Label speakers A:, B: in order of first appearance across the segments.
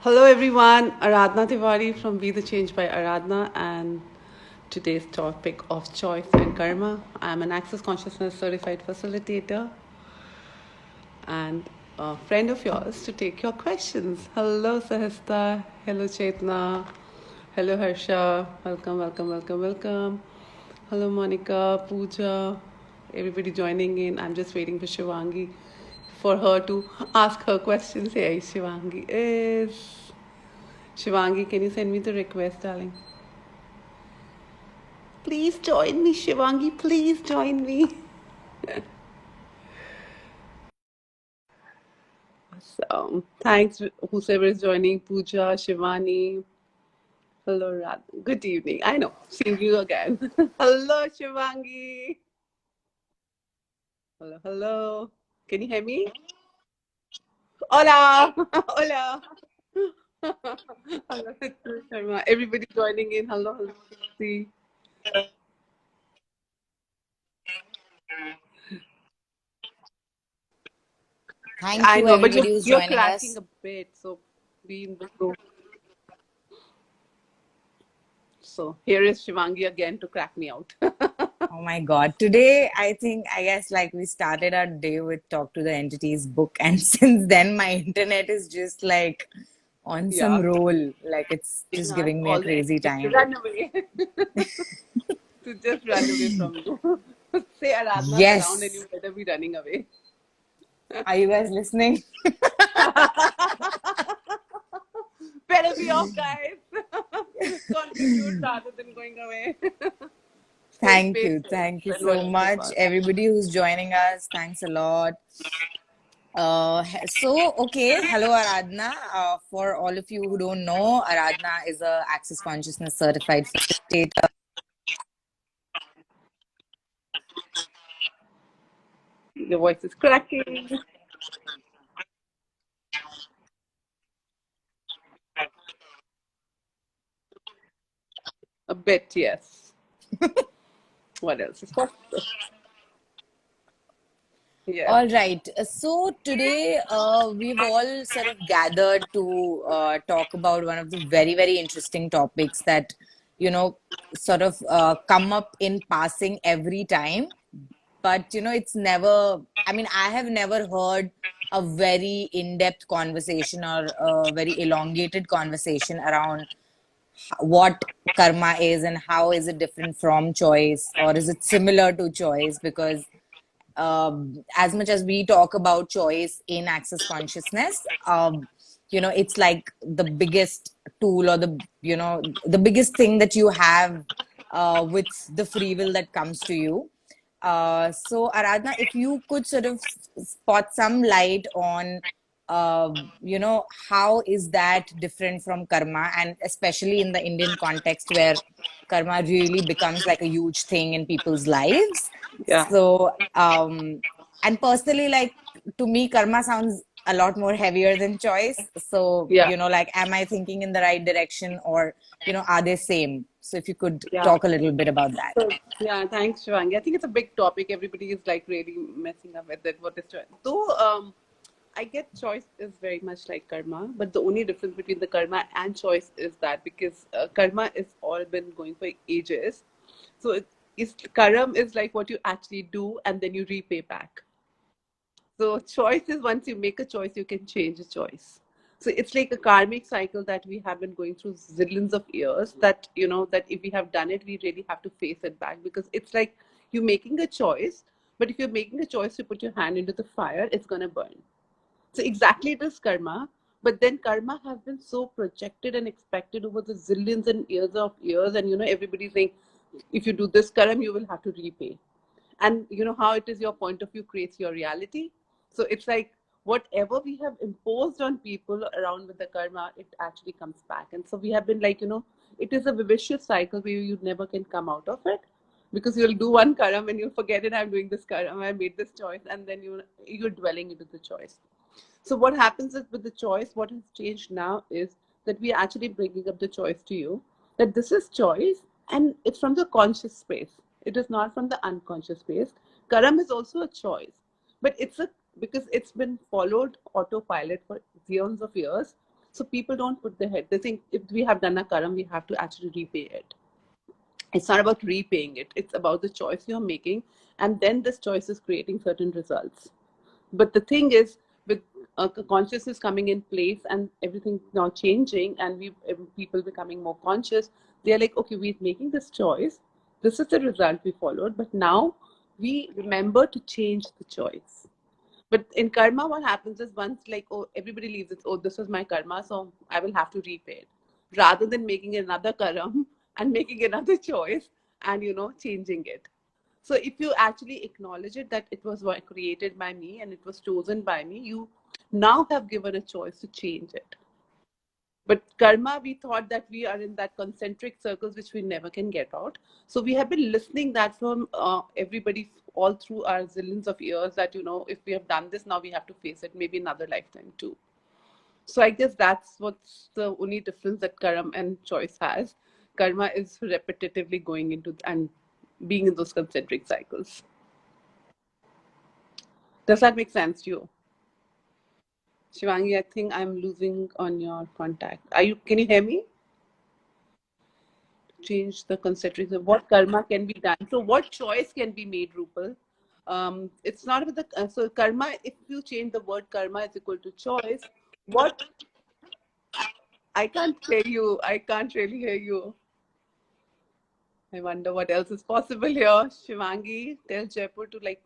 A: Hello everyone, Aradhna Tiwari from Be the Change by Aradhna, and today's topic of choice and karma. I'm an Access Consciousness certified facilitator and a friend of yours to take your questions. Hello Sahasta, hello Chetna, hello Harsha, welcome, welcome, welcome, welcome. Hello Monica, Pooja, everybody joining in. I'm just waiting for Shivangi for her to ask her questions. Hey, Shivangi is. Shivangi, can you send me the request, darling? Please join me, Shivangi. Please join me. So, thanks, whoever is joining. Pooja, Shivani. Hello, Rad. Good evening. I know, seeing you again. Hello, Shivangi. Hello, hello. Can you hear me? Hola. Hola. Hello, Sharma. Everybody joining in. Hello, hello. See.
B: Thank
A: I
B: you,
A: know, but
B: everybody
A: you're
B: who's
A: you're
B: joining
A: cracking
B: us.
A: a bit, so be in the flow. So here is Shivangi again to crack me out.
B: Oh my God. Today, I guess, like we started our day with Talk to the Entities book, and since then, my internet is just like on some
A: Yeah,
B: roll. Like it's just
A: us
B: giving me a
A: all the
B: crazy
A: entities to
B: time.
A: run away, to just run away from you. Say Aradhana's around and you
B: Yes.
A: better be running away.
B: Are you guys listening?
A: Better be off, guys. Contribute rather than going away. Hold
B: Thank
A: space
B: you. Thank you
A: when
B: so
A: working
B: much,
A: apart.
B: everybody who's joining us. Thanks a lot. Okay. Hello, Aradhana. For all of you who don't know, Aradhana is a Access Consciousness certified facilitator.
A: Your voice is cracking a bit. Yes. What else is possible? Yes.
B: All right. So today, we've all sort of gathered to talk about one of the very, very interesting topics that, you know, sort of come up in passing every time. But, it's never, I mean, I have never heard a very in-depth conversation or a very elongated conversation around what karma is and how is it different from choice, or is it similar to choice? Because as much as we talk about choice in Access Consciousness, it's like the biggest tool, or the biggest thing that you have with the free will that comes to you. So, Aradhana, if you could sort of spot some light on, how is that different from karma, and especially in the Indian context where karma really becomes like a huge thing in people's lives.
A: Yeah.
B: So, and personally, like to me, karma sounds a lot more heavier than choice. So,
A: Yeah.
B: like, am I thinking in the right direction, or, are they same? So, if you could
A: Yeah.
B: talk a little bit about that.
A: So, yeah, thanks, Shivangi. I think it's a big topic. Everybody is like really messing up with it. What is choice? Though I get choice is very much like karma, but the only difference between the karma and choice is that because karma is all been going for ages. So karma is like what you actually do and then you repay back. So choice is once you make a choice, you can change a choice. So it's like a karmic cycle that we have been going through zillions of years. That that if we have done it, we really have to face it back because it's like you making a choice. But if you're making a choice to put your hand into the fire, it's gonna burn. So exactly it is karma. But then karma has been so projected and expected over the zillions and years, and everybody's saying, if you do this karma, you will have to repay. And you know how it is your point of view creates your reality. So it's like whatever we have imposed on people around with the karma, it actually comes back. And so we have been like, it is a vicious cycle where you never can come out of it because you'll do one karma and you'll forget it. I'm doing this karma, I made this choice, and then you're dwelling into the choice. So what happens is with the choice, what has changed now is that we are actually bringing up the choice to you, that this is choice and it's from the conscious space. It is not from the unconscious space. Karam is also a choice, but because it's been followed autopilot for eons of years. So people don't put their head. They think if we have done a karam, we have to actually repay it. It's not about repaying it. It's about the choice you're making, and then this choice is creating certain results. But the thing is, with consciousness coming in place and everything now changing, and people becoming more conscious, they're like, okay, we're making this choice. This is the result we followed, but now we remember to change the choice. But in karma, what happens is once like, oh, everybody leaves it, oh, this was my karma, so I will have to repay it. Rather than making another karam and making another choice and, changing it. So if you actually acknowledge it that it was created by me and it was chosen by me, you now have given a choice to change it. But karma, we thought that we are in that concentric circles which we never can get out. So we have been listening that from everybody all through our zillions of years that, if we have done this, now we have to face it, maybe another lifetime too. So I guess that's what's the only difference that karma and choice has. Karma is repetitively going into and being in those concentric cycles. Does that make sense to you? Shivangi, I think I'm losing on your contact. Can you hear me? Change the concentric of what karma can be done. So what choice can be made, Rupal? It's not with the so karma. If you change the word karma is equal to choice, what I can't hear you. I can't really hear you. I wonder what else is possible here. Shivangi, tell Jaipur to like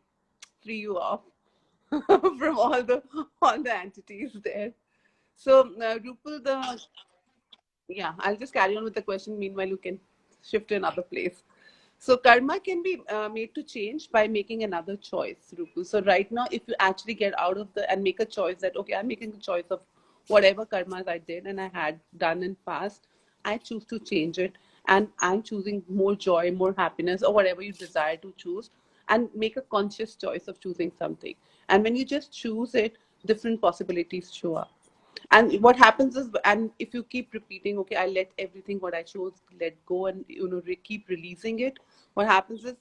A: free you off from all the entities there. So Rupal, I'll just carry on with the question. Meanwhile, you can shift to another place. So karma can be made to change by making another choice, Rupu. So right now, if you actually get out of and make a choice that, okay, I'm making a choice of whatever karmas I did and I had done in past, I choose to change it, and I'm choosing more joy, more happiness, or whatever you desire to choose, and make a conscious choice of choosing something. And when you just choose it, different possibilities show up. And what happens is, and if you keep repeating, okay, I let everything what I chose let go, and keep releasing it, what happens is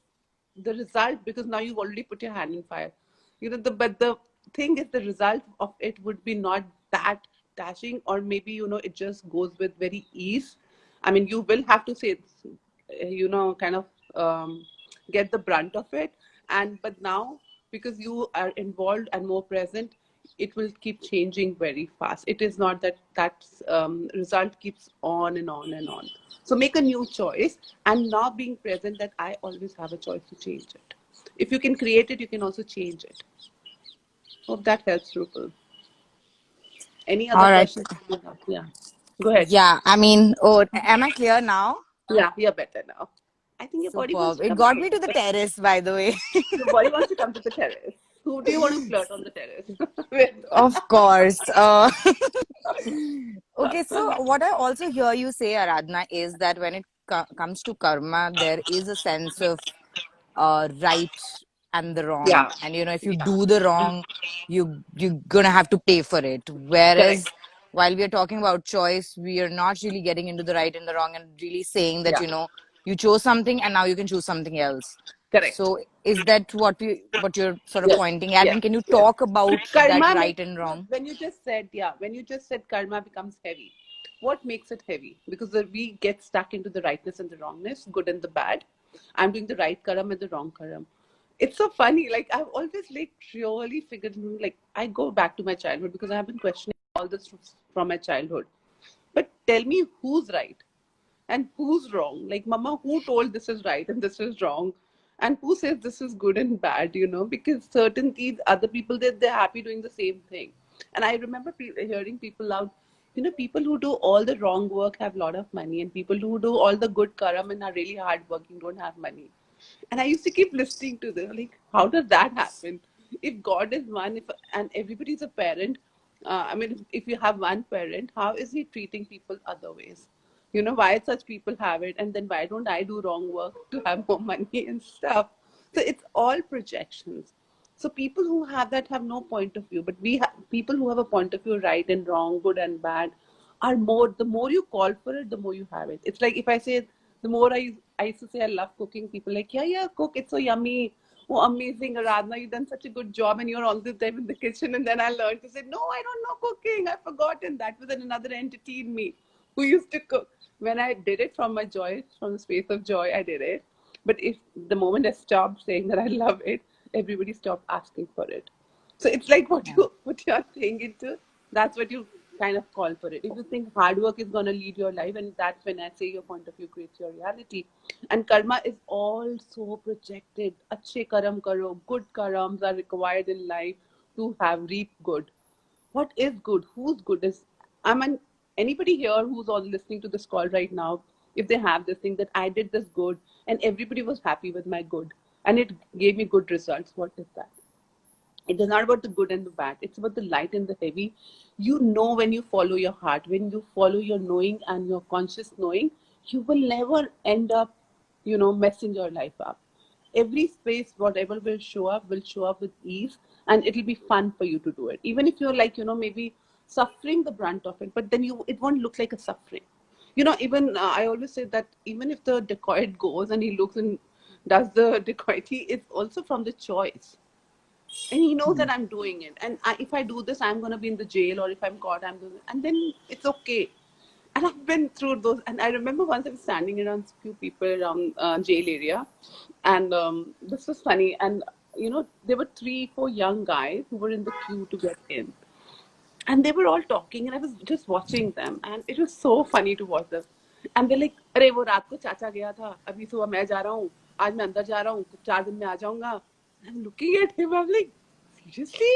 A: the result, because now you've already put your hand in fire, but the thing is the result of it would be not that dashing, or maybe it just goes with very ease. I mean, you will have to say, kind of get the brunt of it, and but now, because you are involved and more present, it will keep changing very fast. It is not that result keeps on and on and on. So make a new choice, and now being present that I always have a choice to change it. If you can create it, you can also change it. Hope that helps, Rupal. Any other
B: All right.
A: questions? Yeah, go ahead.
B: Yeah, I mean, oh, am I clear now?
A: Yeah, you're better now. I think your body wants
B: Superb.
A: to
B: It
A: come
B: got
A: to
B: me to the terrace, by the way.
A: your body wants to come to the terrace. Who do you want to flirt on the terrace with?
B: Of course. Okay, so what I also hear you say, Aradhana, is that when it comes to karma, there is a sense of right and the wrong.
A: Yeah,
B: And if you
A: yeah,
B: do the wrong, you're gonna have to pay for it.
A: correct.
B: Whereas while we are talking about choice, we are not really getting into the right and the wrong and really saying that
A: Yeah,
B: you chose something and now you can choose something else.
A: correct.
B: So is that what you're sort of
A: Yes,
B: pointing at?
A: yes,
B: And can you
A: yes.
B: talk about that
A: Karma
B: right
A: makes
B: and wrong?
A: when you just said karma becomes heavy. What makes it heavy? Because we get stuck into the rightness and the wrongness, good and the bad. I'm doing the right karam and the wrong karam. It's so funny. Like I've always like really figured, like I go back to my childhood because I have been questioning all this from my childhood. But tell me who's right and who's wrong. Like, mama, who told this is right and this is wrong? And who says this is good and bad, because certain these other people, they're happy doing the same thing. And I remember hearing people out, people who do all the wrong work have a lot of money, and people who do all the good karam and are really hardworking don't have money. And I used to keep listening to them, like, how does that happen? If God is one, and everybody's a parent, I mean, if you have one parent, how is he treating people other ways? Why such people have it, and then why don't I do wrong work to have more money and stuff? So it's all projections. So people who have that have no point of view, but we have people who have a point of view, right and wrong, good and bad, are more. The more you call for it, the more you have it. It's like if I say the more I used to say I love cooking, people like, yeah, cook, it's so yummy. oh, amazing, Aradhana, you've done such a good job and you're all the time in the kitchen. And then I learned to say, no, I don't know cooking. I've forgotten. That was another entity in me who used to cook. When I did it from my joy, from the space of joy, I did it. But if the moment I stopped saying that I love it, everybody stopped asking for it. So it's like what
B: Yeah.
A: you put your thing into, that's what you kind of call for it. If you think hard work is going to lead your life, and that's when I say your point of view creates your reality. And karma is also projected. Achhe karam karo, good karams are required in life to have reap good. What is good? Who's good is, I mean, anybody here who's all listening to this call right now, if they have this thing that I did this good and everybody was happy with my good and it gave me good results, what is that? It is not about the good and the bad. It's about the light and the heavy. You know, when you follow your heart, when you follow your knowing and your conscious knowing, you will never end up, messing your life up. Every space, whatever will show up with ease, and it'll be fun for you to do it. Even if you're like, maybe suffering the brunt of it, but then it won't look like a suffering. Even I always say that even if the dacoit goes and he looks and does the dacoity, it's also from the choice, and he knows that I'm doing it. And if I do this, I'm going to be in the jail, or if I'm caught, I'm doing it. And then it's okay. And I've been through those. And I remember once I was standing around a few people around jail area, and this was funny. And there were 3, 4 young guys who were in the queue to get in, and they were all talking, and I was just watching them, and it was so funny to watch them. And they're like, अरे वो रात को चाचा गया था, अभी सुबह मैं जा रहा हूँ, आज मैं अंदर जा रहा हूँ, 4 दिन में आ जाऊंगा. I'm looking at him, I'm like, seriously?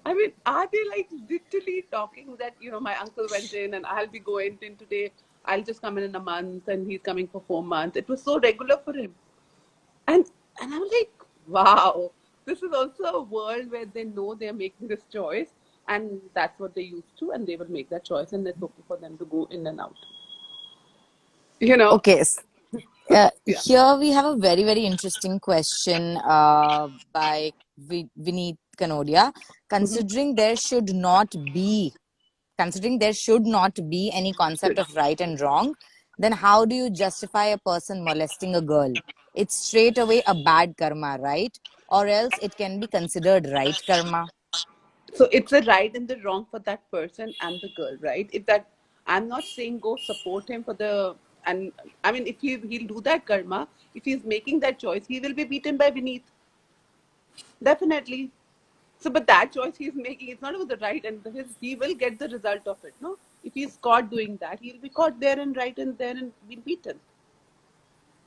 A: I mean, are they like literally talking that, my uncle went in and I'll be going in today, I'll just come in a month, and he's coming for 4 months. It was so regular for him. And I'm like, wow, this is also a world where they know they're making this choice, and that's what they used to, and they will make that choice, and it's okay for them to go in and out. You know?
B: Okay.
A: Yeah.
B: Here we have a very, very interesting question by Vineet Kanodia.
A: Mhm.
B: Considering there should not be any concept
A: Good.
B: of right and wrong, then how do you justify a person molesting a girl? It's straight away a bad karma, right? Or else it can be considered right karma.
A: So it's a right and the wrong for that person and the girl, right? If that, I'm not saying go support him for the, and I mean, if he'll do that karma, if he's making that choice, he will be beaten by Vineet. Definitely. So, but that choice he's making, it's not about the right, and he will get the result of it. No, if he's caught doing that, he'll be caught there and right and there and be beaten.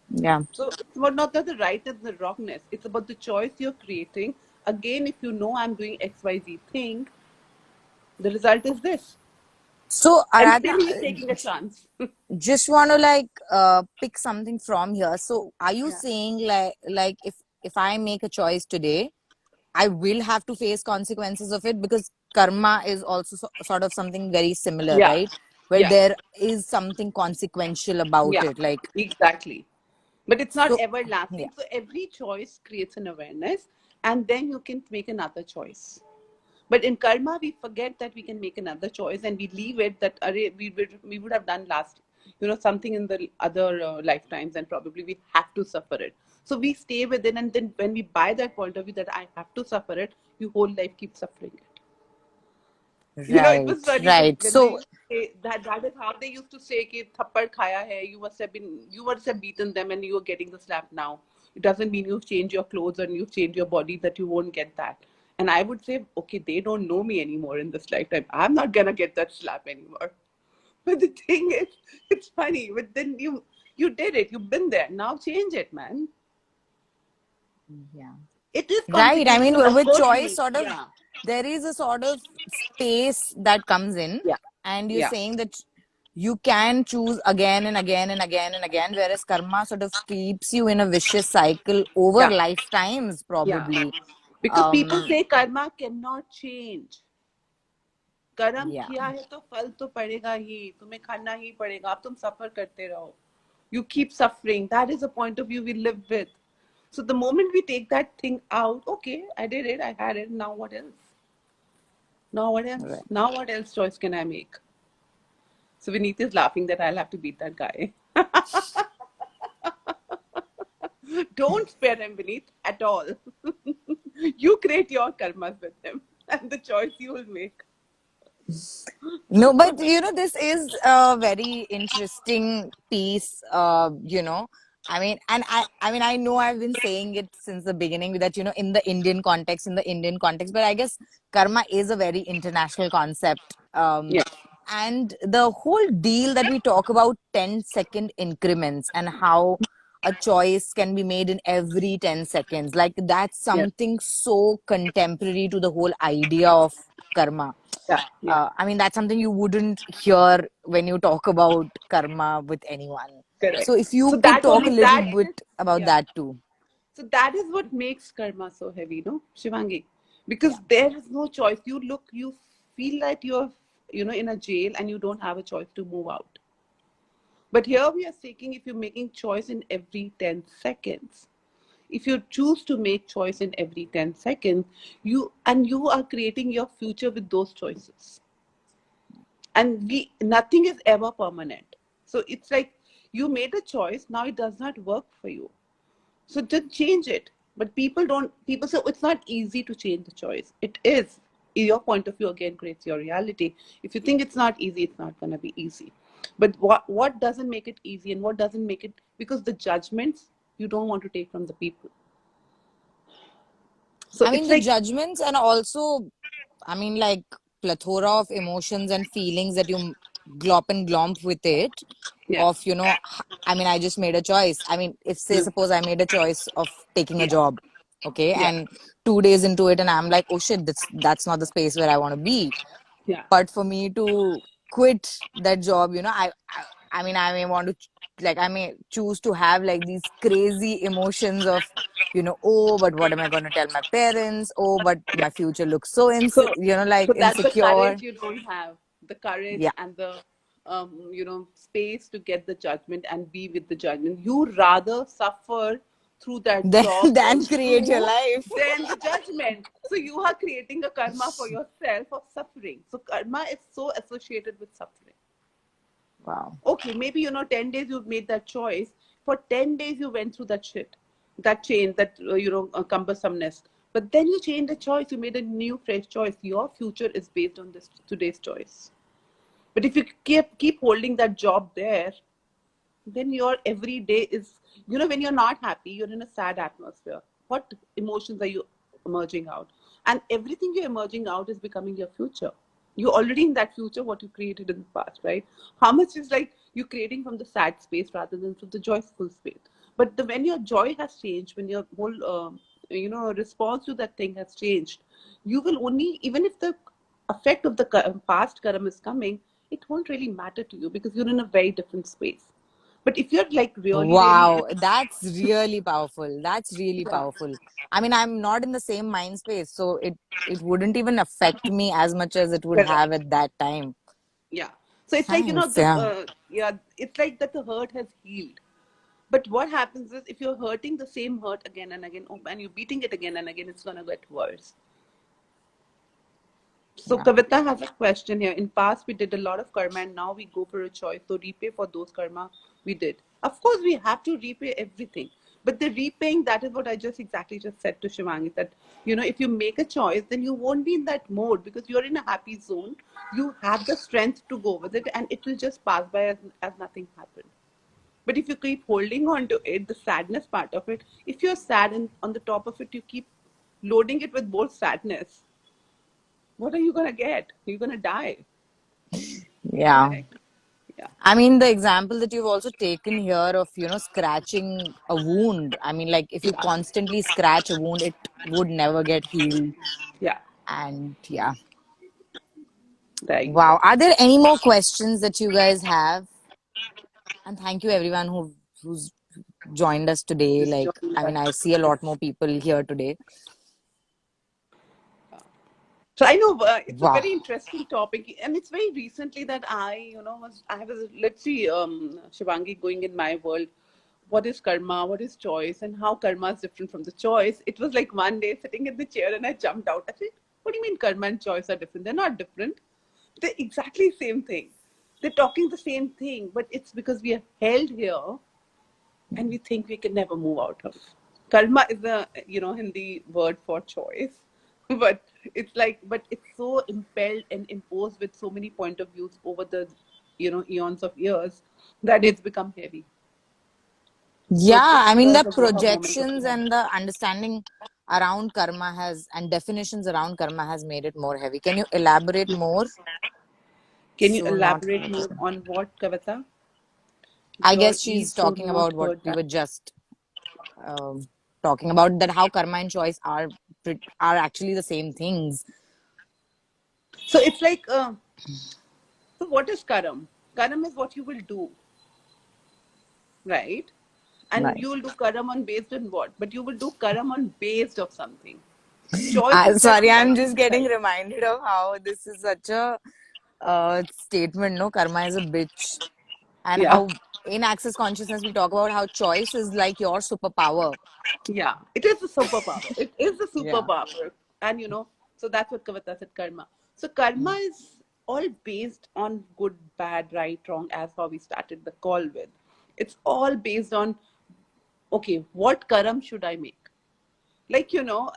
B: Yeah.
A: So it's about not the right and the wrongness. It's about the choice you're creating. Again, if you know I'm doing XYZ thing, the result is this,
B: So,
A: and
B: Aradhana,
A: still he's taking a chance.
B: just want to pick something from here. So, are you
A: Yeah.
B: saying like if I make a choice today, I will have to face consequences of it, because karma is also sort of something very similar,
A: Yeah.
B: right? Where
A: Yeah.
B: there is something consequential about
A: Yeah.
B: it. Like,
A: Exactly. But it's not
B: so, yeah.
A: everlasting. So every choice creates an awareness, and then you can make another choice. But in karma, we forget that we can make another choice, and we leave it that we would have done last, something in the other lifetimes, and probably we have to suffer it. So we stay within, and then when we buy that point of view that I have to suffer it, your whole life keep suffering it. It was
B: Right,
A: funny
B: right.
A: when they
B: So,
A: used to say that, that is how they used to say कि थप्पड़ खाया है, you must have beaten them and you are getting the slap now. It doesn't mean you've changed your clothes and you've changed your body that you won't get that. And I would say, okay, they don't know me anymore in this lifetime. I'm not gonna get that slap anymore. But the thing is, it's funny. But then you did it. You've been there. Now change it, man.
B: yeah.
A: It is
B: Right. I mean,
A: consequential. Of
B: with
A: course, we
B: choice,
A: need.
B: sort of,
A: Yeah.
B: there is a sort of space that comes in,
A: Yeah.
B: and you're
A: Yeah.
B: saying that you can choose again and again and again and again, whereas karma sort of keeps you in a vicious cycle over
A: Yeah.
B: lifetimes,
A: Yeah.
B: probably.
A: Because people
B: Um,
A: say karma cannot change. कर्म
B: yeah.
A: किया है तो फल तो पड़ेगा ही, तुम्हें खाना ही पड़ेगा, अब तुम सफर करते रहो. You keep suffering. That is a point of view we live with. So the moment we take that thing out, okay, I did it, I had it, now what else? Now what else?
B: Right.
A: Now what else choice can I make? So Vineet is laughing that I'll have to beat that guy. Don't spare him, Vineet, at all. You create your karmas with him and the choice you will make.
B: No, but this is a very interesting piece. I know I've been saying it since the beginning that, in the Indian context, but I guess karma is a very international concept.
A: Yeah,
B: And the whole deal that we talk about 10-second increments and how a choice can be made in every 10 seconds, like that's
A: yeah,
B: something so contemporary to the whole idea of karma.
A: yeah, yeah.
B: That's something you wouldn't hear when you talk about karma with anyone.
A: Correct.
B: So if you
A: So
B: could
A: that
B: talk a
A: only
B: little
A: that is,
B: bit about
A: yeah.
B: that too.
A: So that is what makes karma so heavy, no, Shivangi? Because
B: Yeah.
A: there is no choice. You feel that you're, in a jail and you don't have a choice to move out. But here we are saying if you're making choice in every 10 seconds, if you choose to make choice in every 10 seconds, you are creating your future with those choices. And nothing is ever permanent. So it's like you made a choice, now it does not work for you. So just change it. But people say, "Oh, it's not easy to change the choice." It is. Your point of view again creates your reality. If you think it's not easy, it's not going to be easy. But what doesn't make it easy and what doesn't make it, because the judgments you don't want to take from the people. So it's
B: The
A: like,
B: judgments, and also, like plethora of emotions and feelings that you glop and glomp with it.
A: yeah,
B: Of, I just made a choice. If, say,
A: mm,
B: suppose I made a choice of taking a
A: yeah,
B: job, okay,
A: yeah,
B: and 2 days into it, and I'm like, oh shit, that's not the space where I want to be.
A: yeah.
B: But for me to quit that job, I may want to, like, I may choose to have like these crazy emotions of, oh, but what am I going to tell my parents? Oh, but my future looks so
A: So,
B: like
A: so that's the
B: insecure.
A: courage you don't have, the courage
B: Yeah.
A: and the, space to get the judgment and be with the judgment. You rather suffer through that
B: Then
A: job
B: then create your
A: too
B: life.
A: than the judgment. So you are creating a karma for yourself of suffering. So karma is so associated with suffering.
B: Wow.
A: Okay, maybe 10 days you've made that choice. For 10 days you went through that shit, that chain, that cumbersomeness. But then you changed the choice. You made a new, fresh choice. Your future is based on this today's choice. But if you keep holding that job there, then your every day is, when you're not happy, you're in a sad atmosphere. What emotions are you emerging out? And everything you're emerging out is becoming your future. You're already in that future, what you created in the past, right? How much is like you creating from the sad space rather than from the joyful space? But when your joy has changed, when your whole, response to that thing has changed, you will only, even if the effect of the past karma is coming, it won't really matter to you because you're in a very different space. But if you're like really, really,
B: Wow, that's really powerful. That's really
A: yeah,
B: powerful. I'm not in the same mind space, so it wouldn't even affect me as much as it would have
A: correct,
B: at that time.
A: yeah. So it's like
B: Thanks.
A: the
B: Yeah.
A: yeah, it's like that the hurt has healed. But what happens is if you're hurting the same hurt again and again, oh, and you're beating it again and again, it's gonna get worse. So
B: Yeah.
A: Kavita has a question here. In past, we did a lot of karma, and now we go for a choice. So repay for those karma we did. Of course, we have to repay everything. But the repaying, that is what I just exactly just said to Shivangi, that, if you make a choice, then you won't be in that mode because you're in a happy zone. You have the strength to go with it, and it will just pass by as nothing happened. But if you keep holding on to it, the sadness part of it, if you're sad and on the top of it, you keep loading it with more sadness, what are you going to get? You're going to die.
B: Yeah.
A: Correct. Yeah.
B: The example that you've also taken here of, scratching a wound. Like if you
A: Yeah.
B: constantly scratch a wound, it would never get healed.
A: Yeah.
B: And yeah.
A: There you go.
B: Wow. Are there any more questions that you guys have? And thank you everyone who's joined us today.
A: Just
B: Like,
A: join us.
B: I see a lot more people here today.
A: So I know it's a
B: Wow.
A: very interesting topic, and it's very recently that I was, let's see, Shivangi, going in my world. What is karma? What is choice? And how karma is different from the choice? It was like one day sitting in the chair, and I jumped out. I said, "What do you mean karma and choice are different? They're not different. They're exactly same thing. They're talking the same thing, but it's because we are held here, and we think we can never move out of." Karma is a Hindi word for choice, but it's so impelled and imposed with so many point of views over the eons of years that it's become heavy. So
B: Yeah,
A: just
B: I mean, the
A: a moment of
B: projections
A: pause.
B: and the understanding around karma has, and definitions around karma has made it more heavy. Can you elaborate more?
A: Can you
B: So, not,
A: elaborate more on what, Kavita?
B: I
A: Your
B: guess she's
A: ears do
B: talking
A: not
B: about what
A: heard
B: we were
A: that.
B: just um talking about, that how karma and choice are actually the same things.
A: So it's like, so what is karam? Karam is what you will do, right? And
B: Right.
A: you will do karam on based on what? But you will do karam on based of something. Choice is that
B: Sorry,
A: you
B: I'm
A: like to
B: just getting
A: decide.
B: reminded of how this is such a statement. No, karma is a bitch, and
A: Yeah.
B: how in Access Consciousness we talk about how choice is like your superpower.
A: Yeah, it is a superpower. It is a
B: Yeah.
A: superpower. And so that's what Kavita said, karma. So karma
B: Mm.
A: is all based on good, bad, right, wrong, as how we started the call with. It's all based on, okay, what karam should I make? Like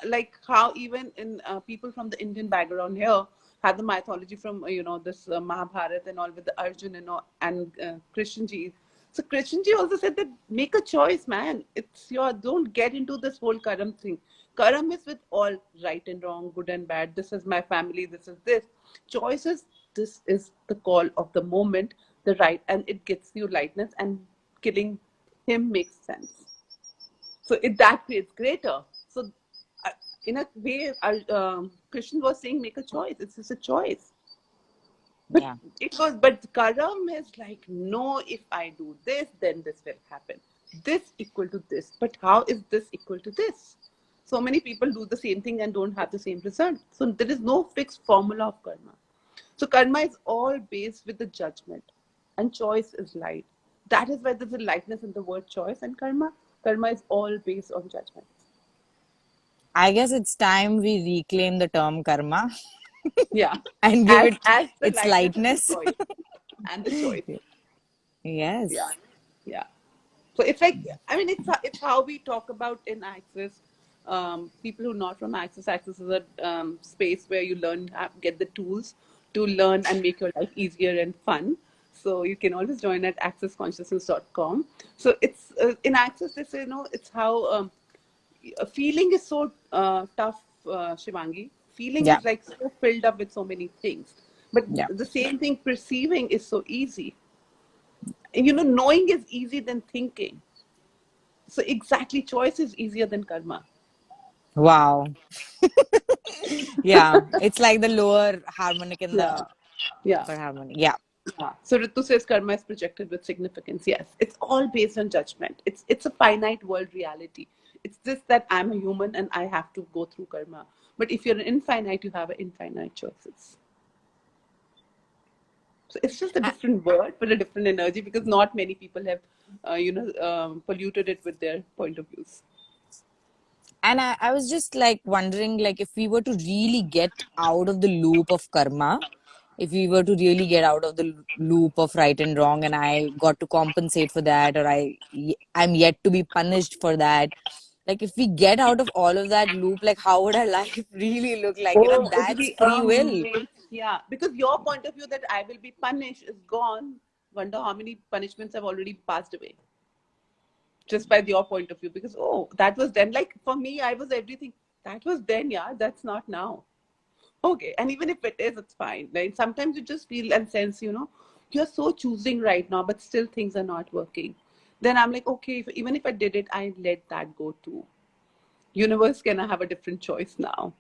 A: like how even in people from the Indian background here have the mythology from this Mahabharata and all with the Arjun and Krishna ji. So Krishna ji also said that make a choice, man. It's your, don't get into this whole karam thing. Karam is with all right and wrong, good and bad. This is my family, this is this. Choices, this is the call of the moment, the right, and it gets you lightness, and killing him makes sense. So that creates greater. So uh, in a way, Krishna was saying, make a choice. It's just a choice. But
B: Yeah.
A: but Karam is like, no, if I do this, then this will happen. This equal to this. But how is this equal to this? So many people do the same thing and don't have the same result. So there is no fixed formula of karma. So karma is all based with the judgment, and choice is light. That is why there's a lightness in the word choice and karma. Karma is all based on judgment.
B: I guess it's time we reclaim the term karma
A: Yeah,
B: and give
A: as
B: it
A: as the
B: its
A: lightness of the
B: lightness.
A: choice and the choice. Yeah,
B: Yes.
A: yeah. So it's like, I mean, it's how we talk about in Access. People who are not from Access, Access is a space where you learn, get the tools to learn and make your life easier and fun. So you can always join at accessconsciousness.com. So it's in Access, they say, it's how a feeling is so tough, Shivangi. Feeling
B: Yeah.
A: is like so filled up with so many things. But
B: Yeah.
A: the same thing, perceiving is so easy. And knowing is easy than thinking. So exactly, choice is easier than karma.
B: Wow. Yeah. It's like the lower harmonic and
A: Yeah,
B: the
A: yeah,
B: upper harmonic. Yeah.
A: yeah. So Ritu says karma is projected with significance. Yes, it's all based on judgment. It's a finite world reality. It's just that I'm a human and I have to go through karma. But if you're an infinite, you have an infinite choices. So it's just a
B: A-
A: different word but a different energy, because not many people have, polluted it with their point of views.
B: And I was just like wondering, like, if we were to really get out of the loop of karma, if we were to really get out of the loop of right and wrong, and I got to compensate for that, or I'm yet to be punished for that. Like, if we get out of all of that loop, like, how would our life really look like?
A: Oh, it will
B: That's
A: be
B: free will.
A: amazing. Yeah, because your point of view that I will be punished is gone. Wonder how many punishments have already passed away just by your point of view. Because, oh, that was then. Like for me, I was everything. That was then, yeah. That's not now. Okay, and even if it is, it's fine. Like sometimes you just feel and sense, you're so choosing right now, but still things are not working. Then I'm like, okay, even if I did it, I let that go too. Universe, can I have a different choice now?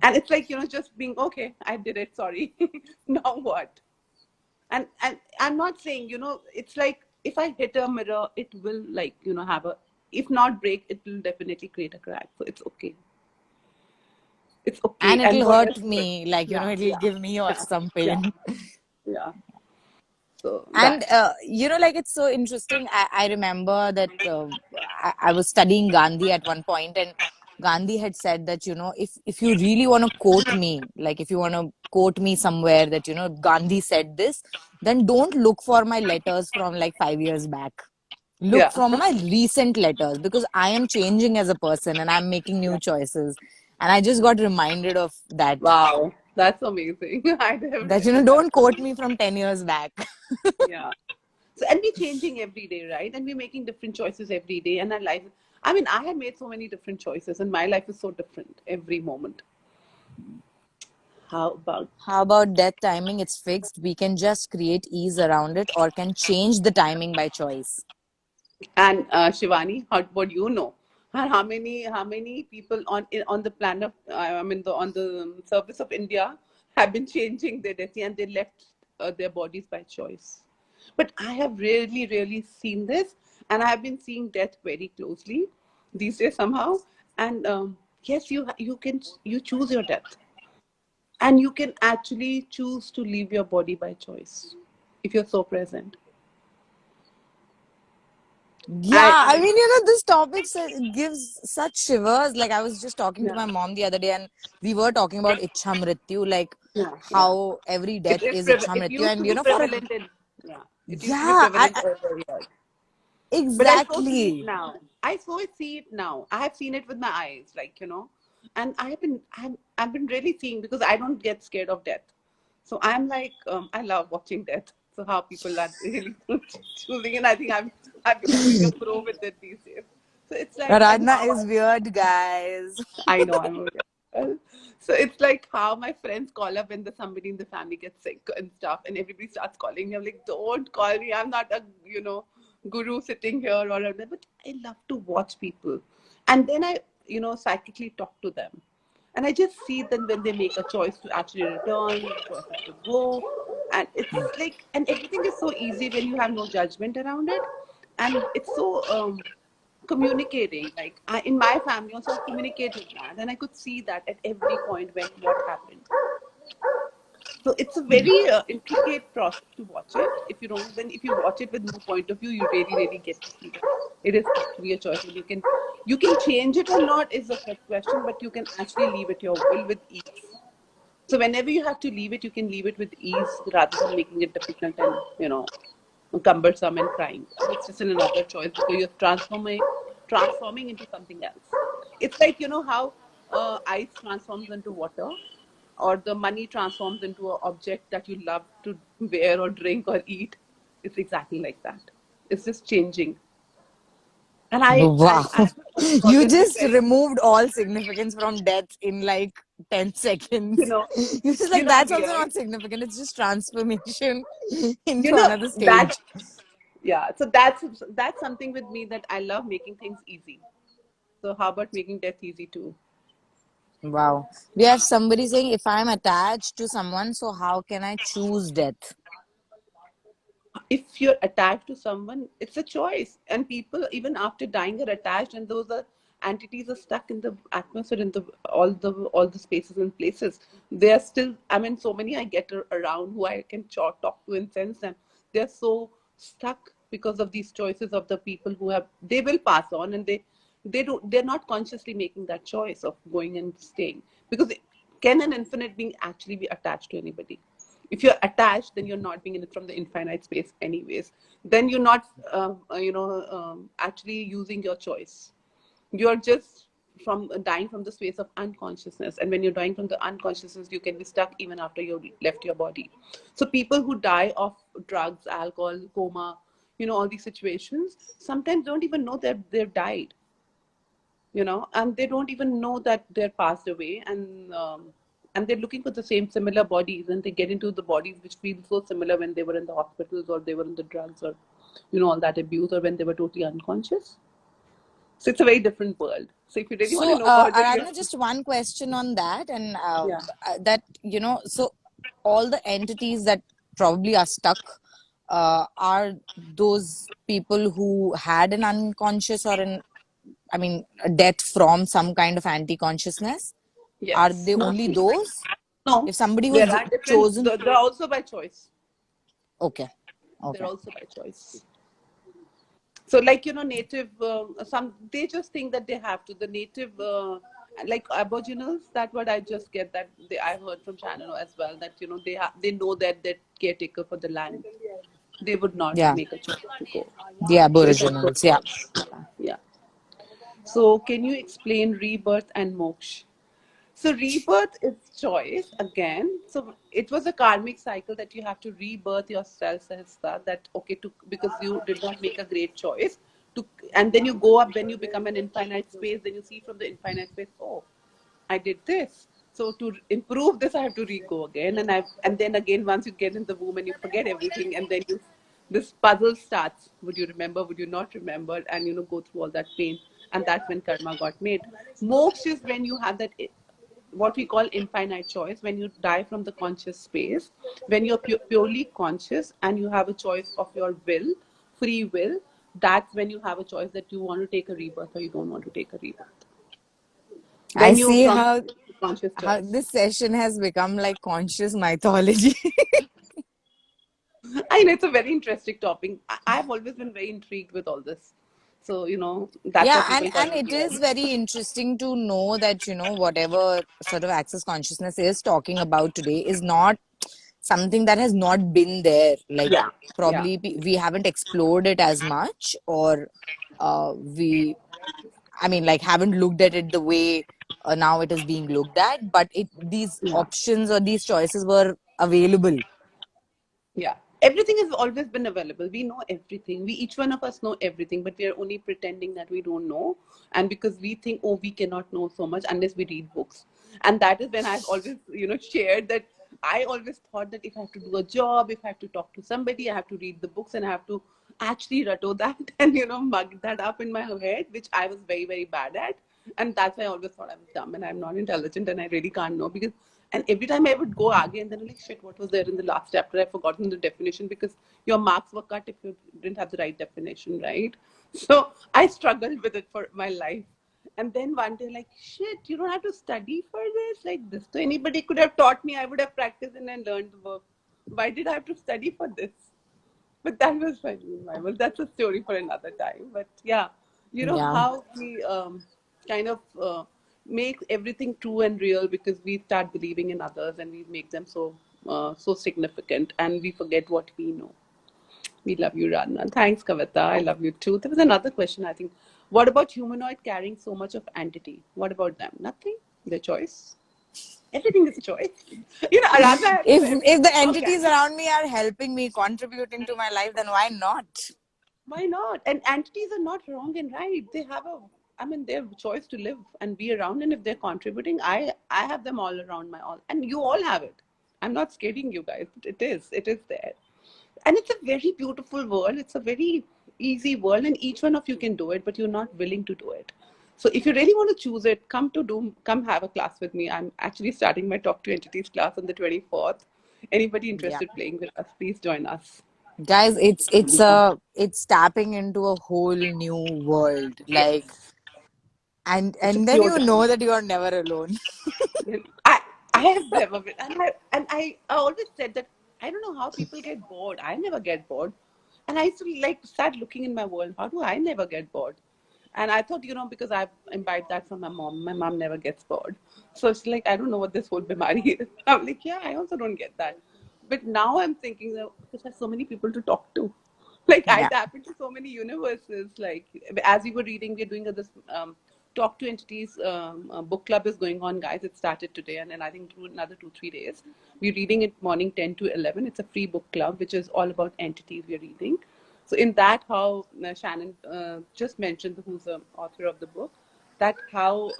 A: And it's like, just being okay, I did it, sorry. Now what? And I'm not saying, it's like if I hit a mirror, it will, like, have a, if not break, it will definitely create a crack. So it's okay. It's okay.
B: And
A: And
B: it'll
A: what
B: hurt
A: else?
B: me, like,
A: Yeah,
B: it'll
A: yeah,
B: give me
A: yeah,
B: some
A: yeah,
B: pain.
A: yeah. So
B: And
A: that.
B: like, it's so interesting. I remember that I was studying Gandhi at one point, and Gandhi had said that, if you really want to quote me, like, if you want to quote me somewhere that, Gandhi said this, then don't look for my letters from like 5 years back. look from my recent letters, because I am changing as a person and I'm making new
A: Yeah.
B: choices. And I just got reminded of that,
A: Wow, that's amazing. I have
B: that,
A: never done
B: don't quote
A: that.
B: me from 10 years back.
A: Yeah. So, and we're changing every day, right? And we're making different choices every day. And our life, I mean, I have made so many different choices, and my life is so different every moment. How about,
B: How about death timing? It's fixed. We can just create ease around it or can change the timing by choice.
A: and Shivani, what do you know? And how many people on the planet, I mean, on the surface of India have been changing their destiny and they left their bodies by choice. But I have really seen this, and I have been seeing death very closely these days somehow. And yes, you choose your death, and you can actually choose to leave your body by choice if you're so present.
B: Yeah, I
A: I
B: mean, this topic gives such shivers. Like, I was just talking to
A: yeah.
B: my mom the other day, and we were talking about Ichha Mrityu, like
A: Yeah.
B: how every death is Ichha
A: It
B: Mrityu.
A: used to
B: And,
A: be
B: for a,
A: prevalent in, yeah, it used to be
B: yeah,
A: prevalent over here. But I so see it
B: exactly.
A: now. I so see it now. I have seen it with my eyes, and I've been really seeing, because I don't get scared of death. So I'm like, I love watching death. So how people are really choosing, and I think I'm becoming a pro with it these days. So it's like, and
B: Aradhana
A: how
B: is weird, guys.
A: I know I'm okay. So it's like how my friends call up when somebody in the family gets sick and stuff, and everybody starts calling me. I'm like, don't call me. I'm not a guru sitting here or whatever. But I love to watch people, and then I psychically talk to them, and I just see them when they make a choice to actually return, choice to go, and it's like, and everything is so easy when you have no judgment around it, and it's so communicating. Like in my family also I communicated that, and I could see that at every point when what happened. So it's a very intricate process to watch it. If you don't, then if you watch it with no point of view, you really get to see that it is actually a choice, and you can change it or not is a question, but you can actually leave it your will with ease. So whenever you have to leave it, you can leave it with ease rather than making it difficult and cumbersome and crying. It's just another choice because you're transforming into something else. It's like how ice transforms into water, or the money transforms into an object that you love to wear or drink or eat. It's exactly like that. It's just changing. And
B: Wow.
A: I've
B: You
A: always been
B: just
A: very,
B: removed all significance from death in like 10
A: you
B: seconds.
A: know,
B: You're just
A: you
B: like,
A: know
B: that's
A: me,
B: also
A: right?
B: not significant. It's just transformation
A: You
B: into
A: know
B: another
A: that
B: stage.
A: Yeah, so that's something with me, that I love making things easy. So how about making death easy too?
B: Wow. We have somebody saying, if I'm attached to someone, so how can I choose death?
A: If you're attached to someone, it's a choice. And people, even after dying, are attached, and those are entities are stuck in the atmosphere, in the all the spaces and places. They are still. I mean, so many I get around who I can talk to and sense them. They're so stuck because of these choices of the people who have. They will pass on, and they're not consciously making that choice of going and staying, because can an infinite being actually be attached to anybody? If you're attached, then you're not being in it from the infinite space anyways. Then you're not actually using your choice. You're just from dying from the space of unconsciousness, and when you're dying from the unconsciousness, you can be stuck even after you left your body. So people who die of drugs, alcohol, coma, all these situations, sometimes don't even know that they've died, and they don't even know that they're passed away, and they're looking for the same similar bodies, and they get into the bodies which feel so similar when they were in the hospitals, or they were in the drugs, or all that abuse, or when they were totally unconscious. So it's a very different world. So if you really want to
B: So,
A: know about it,
B: Aradhana, just one question on that, and
A: yeah.
B: that, so all the entities that probably are stuck are those people who had an unconscious or I mean, a death from some kind of anti-consciousness? Are
A: Yes,
B: they only
A: mostly.
B: those?
A: No,
B: If somebody
A: there
B: was
A: are different.
B: chosen,
A: They're also by choice.
B: okay,
A: They're
B: okay.
A: also by choice. So like native, some they just think that they have to. The native, like aboriginals, that what I just get, that I heard from Shannon as well, that they know that they're caretaker for the land. they would not
B: Yeah.
A: make a choice to go.
B: The
A: So it also
B: Aboriginals. Yeah.
A: works. Yeah, yeah. So can you explain rebirth and moksha? So rebirth is choice again. So it was a karmic cycle that you have to rebirth yourself, Sahasra, that okay, to because you did not make a great choice. To and then you go up when you become an infinite space, then you see from the infinite space, oh, I did this. So to improve this, I have to re-go again, and then again once you get in the womb and you forget everything, and then you this puzzle starts. Would you remember? Would you not remember? And go through all that pain, and that's when karma got made. Moksha is when you have that what we call infinite choice, when you die from the conscious space, when you're purely conscious and you have a choice of your will, free will. That's when you have a choice that you want to take a rebirth or you don't want to take a rebirth.
B: I
A: When you
B: see
A: from
B: how
A: conscious choice.
B: this session has become like conscious mythology.
A: I know it's a very interesting topic. I've always been very intrigued with all this. So, that's why
B: Yeah, and
A: people call me
B: it is
A: weird.
B: very interesting to know that, whatever sort of access consciousness is talking about today is not something that has not been there. Like,
A: Yeah, yeah,
B: probably we haven't explored it as much, or we, I mean, like, haven't looked at it the way now it is being looked at, but these
A: yeah.
B: options or these choices were available.
A: Yeah, everything has always been available. We know everything. We each one of us know everything, but we are only pretending that we don't know. And because we think, oh, we cannot know so much unless we read books. And that is when I've always, shared that I always thought that if I have to do a job, if I have to talk to somebody, I have to read the books and I have to actually rattle that and mug that up in my head, which I was very, very bad at. And that's why I always thought I was dumb and I'm not intelligent and I really can't know because and every time I would go again, then I'm like, shit, what was there in the last chapter? I've forgotten the definition because your marks were cut if you didn't have the right definition, right? So I struggled with it for my life. And then one day, like, shit, you don't have to study for this, like this. So anybody could have taught me, I would have practiced and then learned the work. Why did I have to study for this? But that was funny. Well, that's a story for another time. But yeah,
B: Yeah.
A: how we kind of make everything true and real because we start believing in others and we make them so significant and we forget what we know. We love you, Radna. Thanks, Kavita. I love you too. There was another question, I think. What about humanoid carrying so much of entity? What about them? Nothing. Their choice. Everything is a choice. Aradhana has
B: If the
A: everything. How
B: entities
A: can
B: around me are helping me, contributing to my life, then why not?
A: Why not? And entities are not wrong and right. They have they have a choice to live and be around. And if they're contributing, I have them all around my all. And you all have it. I'm not scaring you guys, but it is there. And it's a very beautiful world. It's a very easy world, and each one of you can do it, but you're not willing to do it. So if you really want to choose it, come have a class with me. I'm actually starting my Talk to Entities class on the 24th. Anybody
B: Yeah.
A: interested playing with us, please join us.
B: Guys, it's tapping into a whole new world. Like,
A: Yes. It's a
B: and then
A: pure
B: you know
A: dance.
B: that you are never alone.
A: I I have never been, and I always said that I don't know how people get bored. I never get bored, and I used to like start looking in my world. How do I never get bored? And I thought, because I've imbibed that from my mom. My mom never gets bored, so she's like, I don't know what this whole bimari is. I'm like, yeah, I also don't get that, but now I'm thinking that because there's so many people to talk to. Like I
B: Yeah.
A: tap into so many universes. Like as we were reading, we're doing this Talk to Entities book club is going on, guys. It started today, and then I think through another 2 3 days, we're reading it morning 10 to 11. It's a free book club, which is all about entities we're reading. So in that, how Shannon just mentioned, who's the author of the book, that how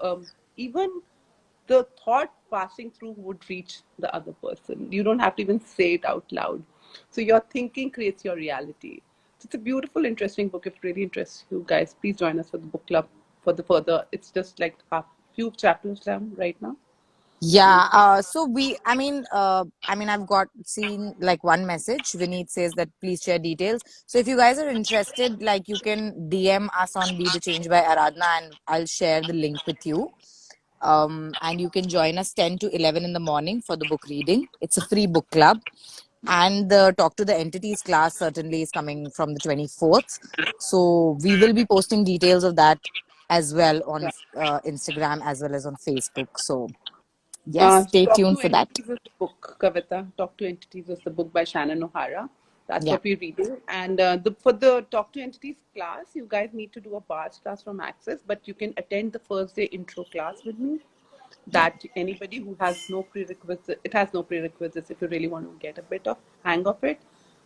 A: even the thought passing through would reach the other person. You don't have to even say it out loud. So your thinking creates your reality. So it's a beautiful, interesting book. If it really interests you guys, please join us for the book club for the further. It's just like a few chapters down right now. Yeah.
B: Yeah. So I've got seen like one message. Vineet says that please share details. So if you guys are interested, like you can DM us on Be the Change by Aradhna, and I'll share the link with you. And you can join us 10 to 11 in the morning for the book reading. It's a free book club. And the Talk to the Entities class certainly is coming from the 24th. So we will be posting details of that as well on Instagram as well as on Facebook. So yes, stay
A: Talk
B: tuned
A: to
B: for that.
A: Entities is the book, Kavita. Talk to Entities is the book by Shannon O'Hara. That's
B: Yeah.
A: what we're reading. And for the Talk to Entities class, you guys need to do a Bars class from Access, but you can attend the first day intro class with me.
B: Yeah.
A: That anybody who has no prerequisites, it has no prerequisites if you really want to get a bit of hang of it.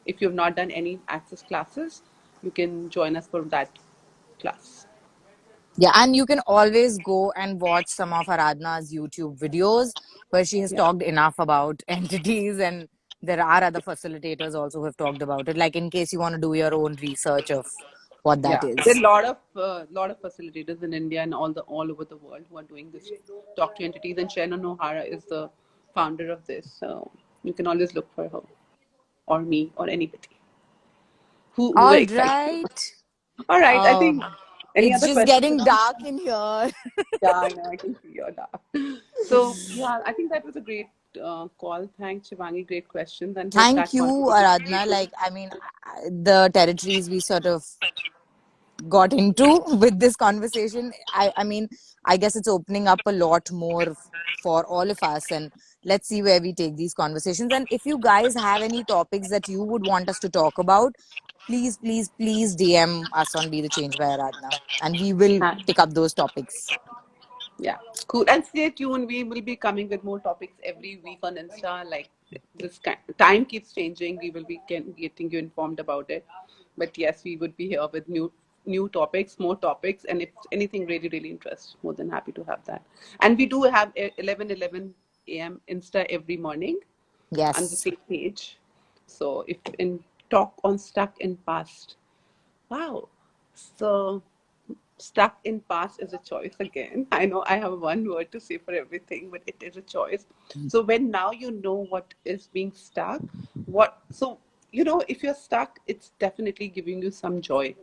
A: If you've not done any Access classes, you can join us for that class.
B: Yeah, and you can always go and watch some of Aradhna's YouTube videos where she has
A: Yeah.
B: talked enough about entities, and there are other facilitators also who have talked about it. Like in case you want to do your own research of what that
A: Yeah, there are
B: is.
A: a lot of facilitators in India and all over the world who are doing this talk to entities. And Shannon O'Hara is the founder of this, so you can always look for her or me or anybody who
B: All
A: excites you.
B: right.
A: All right, I
B: Uh,
A: think any
B: it's
A: other
B: just
A: questions?
B: getting dark in here.
A: Yeah, I know I can see your dark. So yeah, I think that was a great call. Thanks, Shivangi. Great questions, and hope
B: Thank
A: that
B: you,
A: contributed to
B: Aradhna.
A: people.
B: Like, I mean, the territories we sort of got into with this conversation, I mean, I guess it's opening up a lot more for all of us, and let's see where we take these conversations. And if you guys have any topics that you would want us to talk about, please, please, please DM us on Be the Change by Aradhna, and we will
A: And
B: pick up those topics.
A: yeah, cool. And stay tuned. We will be coming with more topics every week on Insta. Like time keeps changing. We will be getting you informed about it. But yes, we would be here with new topics, more topics, and if anything really interests, more than happy to have that. And we do have 11:11 a.m. Insta every morning on the
B: Yes.
A: same page. So if in talk on stuck in past, wow. So stuck in past is a choice again. I know I have one word to say for everything, but it is a choice. So when now you know what is being stuck, if you're stuck, it's definitely giving you some joy.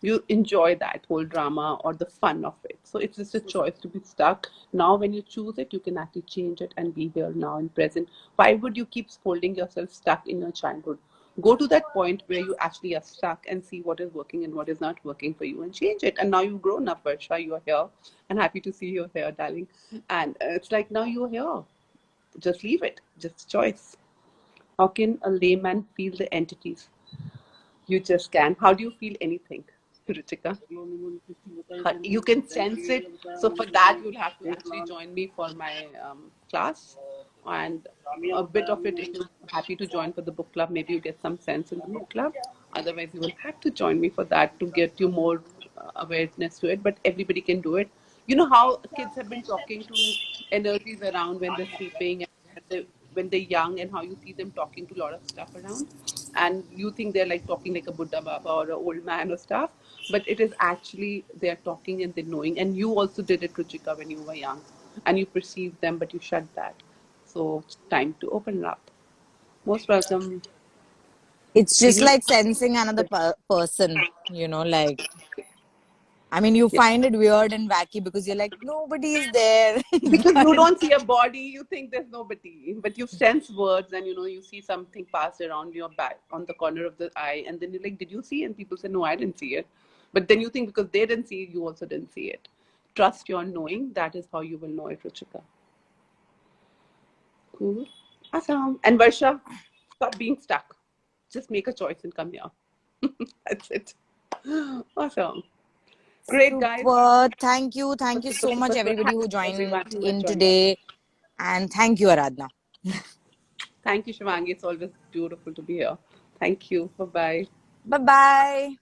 A: You enjoy that whole drama or the fun of it. So it's just a choice to be stuck. Now, when you choose it, you can actually change it and be here now in present. Why would you keep holding yourself stuck in your childhood? Go to that point where you actually are stuck and see what is working and what is not working for you and change it. And now you've grown up, Varsha. You are here and happy to see you here, darling. And it's like now you're here. Just leave it. Just choice. How can a layman feel the entities? You just can. How do you feel anything, Ruchika? You can sense it. So for that, you'll have to actually join me for my class, and a bit of it. If you're happy to join for the book club, maybe you get some sense in the book club. Otherwise, you will have to join me for that to get you more awareness to it. But everybody can do it. You know how kids have been talking to energies around when they're sleeping and when they're young, and how you see them talking to a lot of stuff around, and you think they're like talking like a Buddha Baba or an old man or stuff, but it is actually they're talking and they're knowing. And you also did it, Ruchika, when you were young, and you perceived them, but you shut that. So it's time to open up. Most welcome.
B: It's
A: We
B: just
A: need
B: like sensing another person, like, I mean, you
A: yeah.
B: find it weird and wacky because you're like, nobody is there.
A: Because
B: But
A: you don't see a body, you think there's nobody, but you sense words, and you see something pass around your back on the corner of the eye, and then you're like, "Did you see?" And people say, "No, I didn't see it." But then you think because they didn't see it, you also didn't see it. Trust your knowing. That is how you will know it, Ruchika. Cool. Awesome. And Varsha, stop being stuck. Just make a choice and come here. That's it. Awesome. Great, guys.
B: super. Thank you.
A: Super,
B: Thank you
A: super,
B: so much,
A: super, super.
B: everybody
A: Thank
B: who
A: you, everyone
B: joined
A: who has
B: in
A: joined us.
B: today. And thank you, Aradhna.
A: Thank you, Shivangi. It's always beautiful to be here. Thank you. Bye bye.
B: Bye bye.